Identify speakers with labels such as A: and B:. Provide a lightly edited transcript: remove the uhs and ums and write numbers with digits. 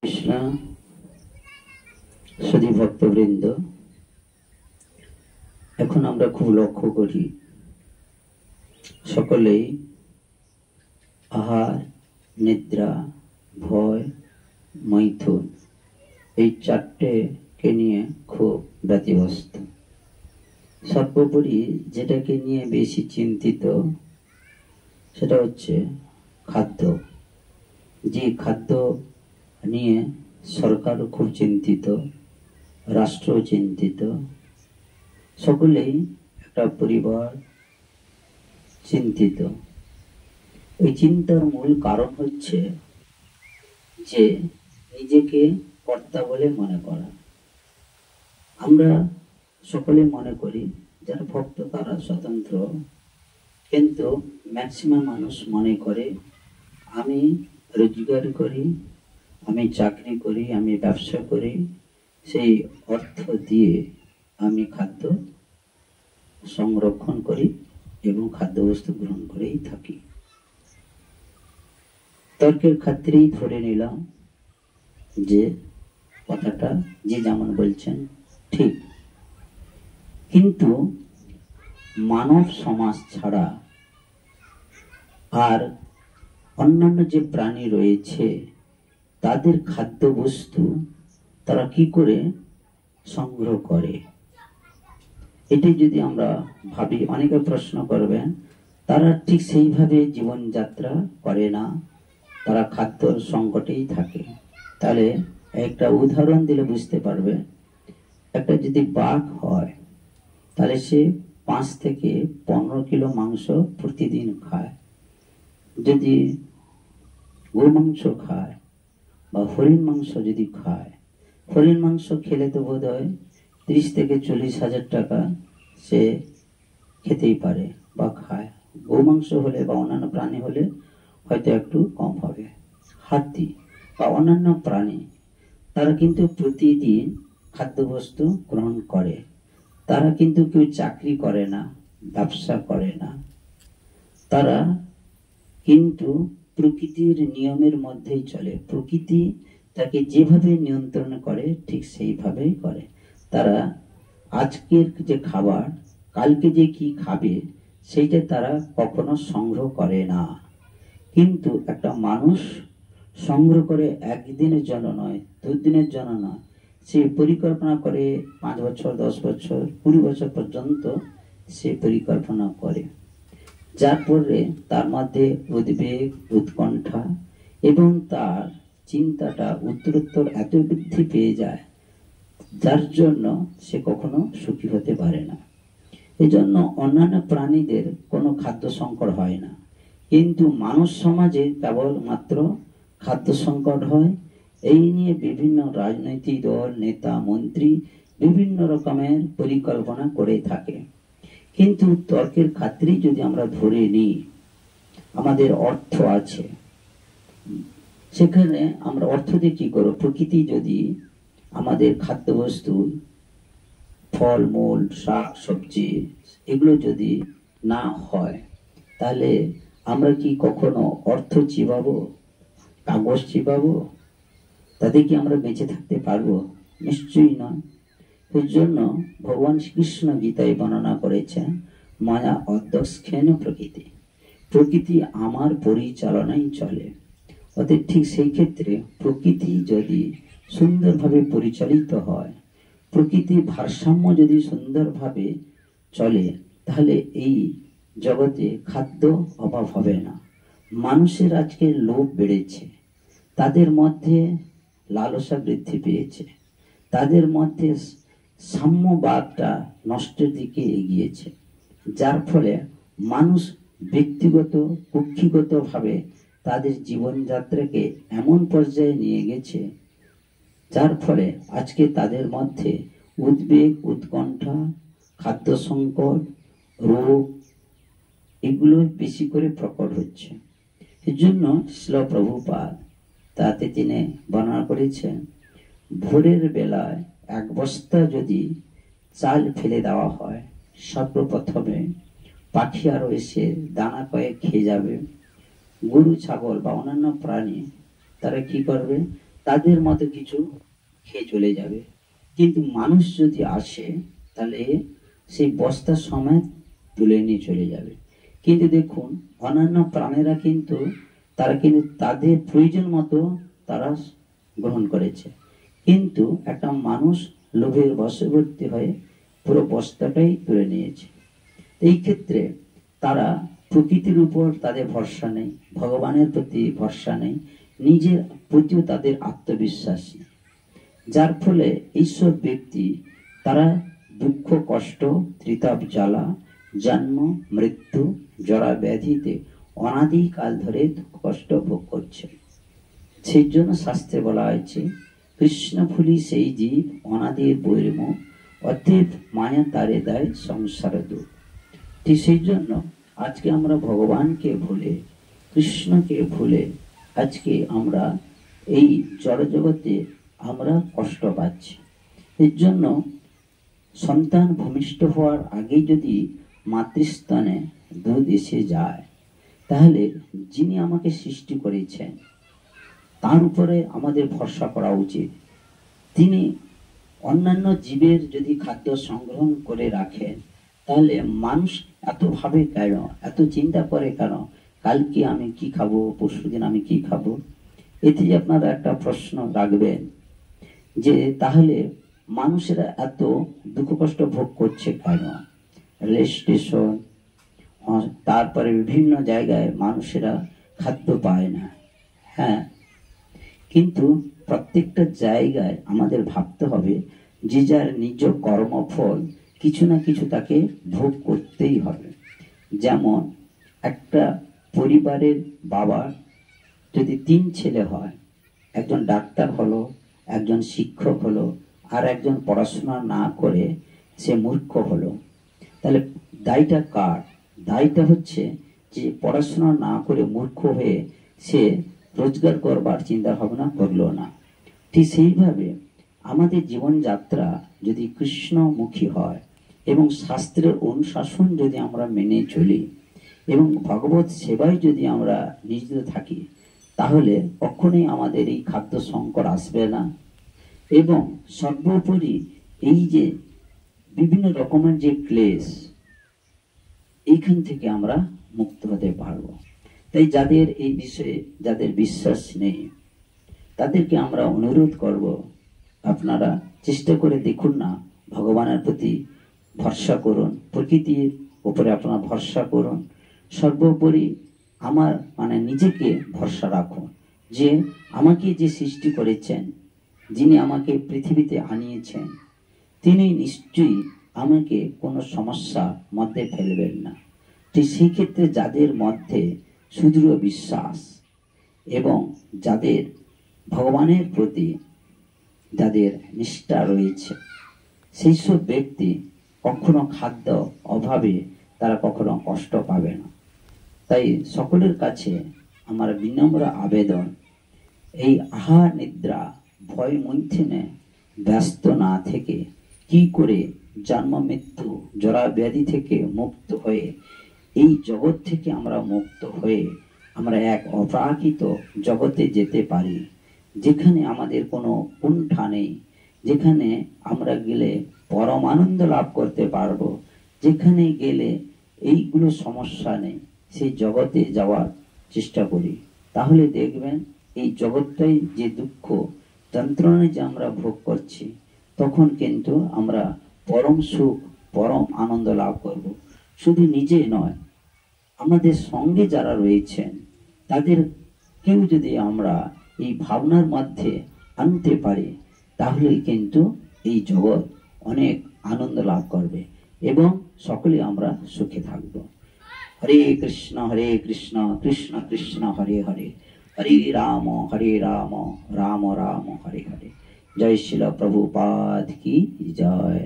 A: কৃষ্ণ সুধী ভক্তবৃন্দ, এখন আমরা খুব লক্ষ্য করি সকলেই আহার, নিদ্রা, ভয়, মৈথুন এই চারটেকে নিয়ে খুব ব্যতিব্যস্ত। সর্বোপরি যেটাকে নিয়ে বেশি চিন্তিত সেটা হচ্ছে খাদ্য। যে খাদ্য নিয়ে সরকারও খুব চিন্তিত, রাষ্ট্র চিন্তিত, সকলেই একটা পরিবার চিন্তিত। এই চিন্তার মূল কারণ হচ্ছে যে নিজেকে কর্তা বলে মনে করা। আমরা সকলে মনে করি যারা ভক্ত তারা স্বতন্ত্র, কিন্তু ম্যাক্সিমাম মানুষ মনে করে আমি রোজগার করি, আমি চাকরি করি, আমি ব্যবসা করি, সেই অর্থ দিয়ে আমি খাদ্য সংরক্ষণ করি এবং খাদ্যবস্তু গ্রহণ করেই থাকি। তর্কের খাতিরেই ধরে নিলাম যে কথাটা যে যেমন বলছেন ঠিক, কিন্তু মানব সমাজ ছাড়া আর অন্যান্য যে প্রাণী রয়েছে তাদের খাদ্যবস্তু তারা কি করে সংগ্রহ করে, এটি যদি আমরা ভাবি, অনেকে প্রশ্ন করবেন তারা ঠিক সেইভাবে জীবনযাত্রা করে না, তারা খাদ্য সংকটেই থাকে। তাহলে একটা উদাহরণ দিলে বুঝতে পারবে। একটা যদি বাঘ হয় তাহলে সে 5 থেকে 15 কিলো মাংস প্রতিদিন খায়। যদি গরু মাংস খায় বা হরিণ মাংস যদি খায়, হরিণ মাংস খেলে তো বোধ হয় 30 থেকে 40 হাজার টাকা সে খেতেই পারে বা খায়। গরু মাংস হলে বা অন্যান্য প্রাণী হলে হয়তো একটু কম হবে। হাতি বা অন্যান্য প্রাণী তারা কিন্তু প্রতিদিন খাদ্যবস্তু গ্রহণ করে। তারা কিন্তু কেউ চাকরি করে না, ব্যবসা করে না, তারা কিন্তু প্রকৃতির নিয়মের মধ্যেই চলে। প্রকৃতি তাকে যেভাবে নিয়ন্ত্রণ করে ঠিক সেইভাবেই করে। তারা আজকের যে খাবার কালকে যে কি খাবে সেইটা তারা কখনো সংগ্রহ করে না। কিন্তু একটা মানুষ সংগ্রহ করে একদিনের জন্য নয়, 2 দিনের জন্য নয়, সে পরিকল্পনা করে 5 বছর, 10 বছর, 20 বছর পর্যন্ত সে পরিকল্পনা করে। যার পরে তার মধ্যে উদ্বেগ, উৎকণ্ঠা এবং তার চিন্তাটা উত্তরোত্তর এত বৃদ্ধি পেয়ে যায় যার জন্য সে কখনো সুখী হতে পারে না। এই জন্য অন্যান্য প্রাণীদের কোনো খাদ্য সংকট হয় না, কিন্তু মানব সমাজে কেবলমাত্র খাদ্য সংকট হয়। এই নিয়ে বিভিন্ন রাজনৈতিক দল, নেতা, মন্ত্রী বিভিন্ন রকমের পরিকল্পনা করে থাকে। কিন্তু তর্কের খাতিরেই যদি আমরা ধরে নিই আমাদের অর্থ আছে, সেখানে আমরা অর্থ দিয়ে কি করব? প্রকৃতি যদি আমাদের খাদ্যবস্তু, ফলমূল, শাক সবজি এগুলো যদি না হয় তাহলে আমরা কি কখনো অর্থ চিবাবো, কাগজ চিবাবো? তাতে কি আমরা বেঁচে থাকতে পারবো? নিশ্চয়ই নয়। এর জন্য ভগবান শ্রীকৃষ্ণ গীতায় বর্ণনা করেছেন মায়া অধ্যক্ষেন প্রকৃতি, প্রকৃতি আমার পরিচালনায় চলে। অতএব ঠিক সেই ক্ষেত্রে প্রকৃতি যদি সুন্দরভাবে পরিচালিত হয়, প্রকৃতির ভারসাম্য যদি সুন্দরভাবে চলে, তাহলে এই জগতে খাদ্য অভাব হবে না। মানুষের আজকে লোভ বেড়েছে, তাদের মধ্যে লালসা বৃদ্ধি পেয়েছে, তাদের মধ্যে সাম্যবাদটা নষ্টের দিকে এগিয়েছে, যার ফলে মানুষ ব্যক্তিগত কক্ষিগতভাবে তাদের জীবনযাত্রাকে এমন পর্যায়ে নিয়ে গেছে যার ফলে আজকে তাদের মধ্যে উদ্বেগ, উৎকণ্ঠা, খাদ্য সংকট, রোগ এগুলো বেশি করে প্রকট হচ্ছে। এর জন্য শ্রীল প্রভুপাদ তাতে তিনি বর্ণনা করেছেন, ভোরের বেলায় 1 বস্তা যদি চাল ফেলে দেওয়া হয়, সর্বপ্রথমে পাখি আরো এসে দানা কয়েক খেয়ে যাবে। গরু, ছাগল বা অন্যান্য প্রাণী তারা কি করবে? তাদের মতো কিছু খেয়ে চলে যাবে। কিন্তু মানুষ যদি আসে তাহলে সেই বস্তার সময় তুলে নিয়ে চলে যাবে। কিন্তু দেখুন অন্যান্য প্রাণীরা কিন্তু তারা কিন্তু তাদের প্রয়োজন মতো তারা গ্রহণ করেছে, কিন্তু একটা মানুষ লোভের বশবর্তী হয়ে পুরো বস্তাটাই তুলে নিয়েছে। এই ক্ষেত্রে তারা প্রকৃতির উপর তাদের ভরসা নেই, ভগবানের প্রতি ভরসা নেই, নিজের প্রতিও তাদের আত্মবিশ্বাস নেই, যার ফলে এইসব ব্যক্তি তারা দুঃখ কষ্ট ত্রিতাপ জ্বালা জন্ম মৃত্যু জরা ব্যাধিতে অনাদিকাল ধরে দুঃখ কষ্ট ভোগ করছে। সেই জন্য শাস্ত্রে বলা হয়েছে কৃষ্ণ ফুলি সেই জীব অনাদির বৈরম অতএব মায়া তারে দেয় সংসার দুঃখ। ঠিক সেই জন্য আজকে আমরা ভগবানকে ভুলে কৃষ্ণকে ভুলে আজকে আমরা এই জড়জগতে আমরা কষ্ট পাচ্ছি। এর জন্য সন্তান ভূমিষ্ঠ হওয়ার আগেই যদি মাতৃস্থানে দুধ এসে যায়, তাহলে যিনি আমাকে সৃষ্টি করেছেন তার উপরে আমাদের ভরসা করা উচিত। তিনি অন্যান্য জীবের যদি খাদ্য সংগ্রহণ করে রাখেন, তাহলে মানুষ এত ভাবে কেন, এত চিন্তা করে কেন, কালকে আমি কি খাবো, পরশুদিন আমি কি খাবো। এতে আপনারা একটা প্রশ্ন রাখবেন যে তাহলে মানুষেরা এত দুঃখ কষ্ট ভোগ করছে কেন? রেল স্টেশন, তারপরে বিভিন্ন জায়গায় মানুষেরা খাদ্য পায় না। হ্যাঁ, কিন্তু প্রত্যেকটা জায়গায় আমাদের ভাবতে হবে যে যার নিজ কর্মফল কিছু না কিছু তাকে ভোগ করতেই হবে। যেমন একটা পরিবারের বাবার যদি 3 ছেলে হয়, একজন ডাক্তার হলো, একজন শিক্ষক হলো, আর একজন পড়াশোনা না করে সে মূর্খ হলো, তাহলে দায়টা কার? দায়টা হচ্ছে যে পড়াশোনা না করে মূর্খ হয়ে সে রোজগার করবার চিন্তা ভাবনা করলো না। ঠিক সেইভাবে আমাদের জীবনযাত্রা যদি কৃষ্ণমুখী হয় এবং শাস্ত্রের অনুশাসন যদি আমরা মেনে চলি এবং ভগবত সেবায় যদি আমরা নিয়োজিত থাকি, তাহলে কখনোই আমাদের এই খাদ্য সংকট আসবে না। এবং সর্বোপরি এই যে বিভিন্ন রকমের যে ক্লেশ, এইখান থেকে আমরা মুক্ত হতে পারবো। তাই যাদের এই বিষয়ে যাদের বিশ্বাস নেই, তাদেরকে আমরা অনুরোধ করব, আপনারা চেষ্টা করে দেখুন না, ভগবানের প্রতি ভরসা করুন, প্রকৃতির উপরে আপনারা ভরসা করুন, সর্বোপরি আমার নিজেকে ভরসা রাখুন যে আমাকে যে সৃষ্টি করেছেন, যিনি আমাকে পৃথিবীতে আনিয়েছেন, তিনি নিশ্চয়ই আমাকে কোনো সমস্যার মধ্যে ফেলবেন না। ঠিক সেই ক্ষেত্রে যাদের মধ্যে সুদৃঢ় বিশ্বাস এবং যাদের ভগবানের প্রতি যাদের নিষ্ঠা রয়েছে, সেই সব ব্যক্তি কখনো খাদ্য অভাবে তারা কখনো কষ্ট পাবে না। তাই সকলের কাছে আমার বিনম্র আবেদন, এই আহার নিদ্রা ভয় মৈথুনে ব্যস্ত না থেকে কি করে জন্ম মৃত্যু জরা ব্যাধি থেকে মুক্ত হয়ে এই জগৎ থেকে আমরা মুক্ত হয়ে আমরা এক অপ্রাকৃত জগতে যেতে পারি, যেখানে আমাদের কোনো কুণ্ঠা নেই, যেখানে আমরা গেলে পরম আনন্দ লাভ করতে পারবো, যেখানে গেলে এইগুলো সমস্যা নেই, সেই জগতে যাওয়ার চেষ্টা করি। তাহলে দেখবেন এই জগৎটাই যে দুঃখ যন্ত্রণায় যে আমরা ভোগ করছি, তখন কিন্তু আমরা পরম সুখ পরম আনন্দ লাভ করব। শুধু নিজে নয়, আমাদের সঙ্গে যারা রয়েছেন তাদের কেউ যদি আমরা এই ভাবনার মধ্যে আনতে পারি, তাহলে কিন্তু এই জগৎ অনেক আনন্দ লাভ করবে এবং সকলে আমরা সুখে থাকব। হরে কৃষ্ণ কৃষ্ণ কৃষ্ণ হরে হরে, হরে রাম রাম রাম হরে হরে। জয় শিল প্রভুপাদ কি জয়।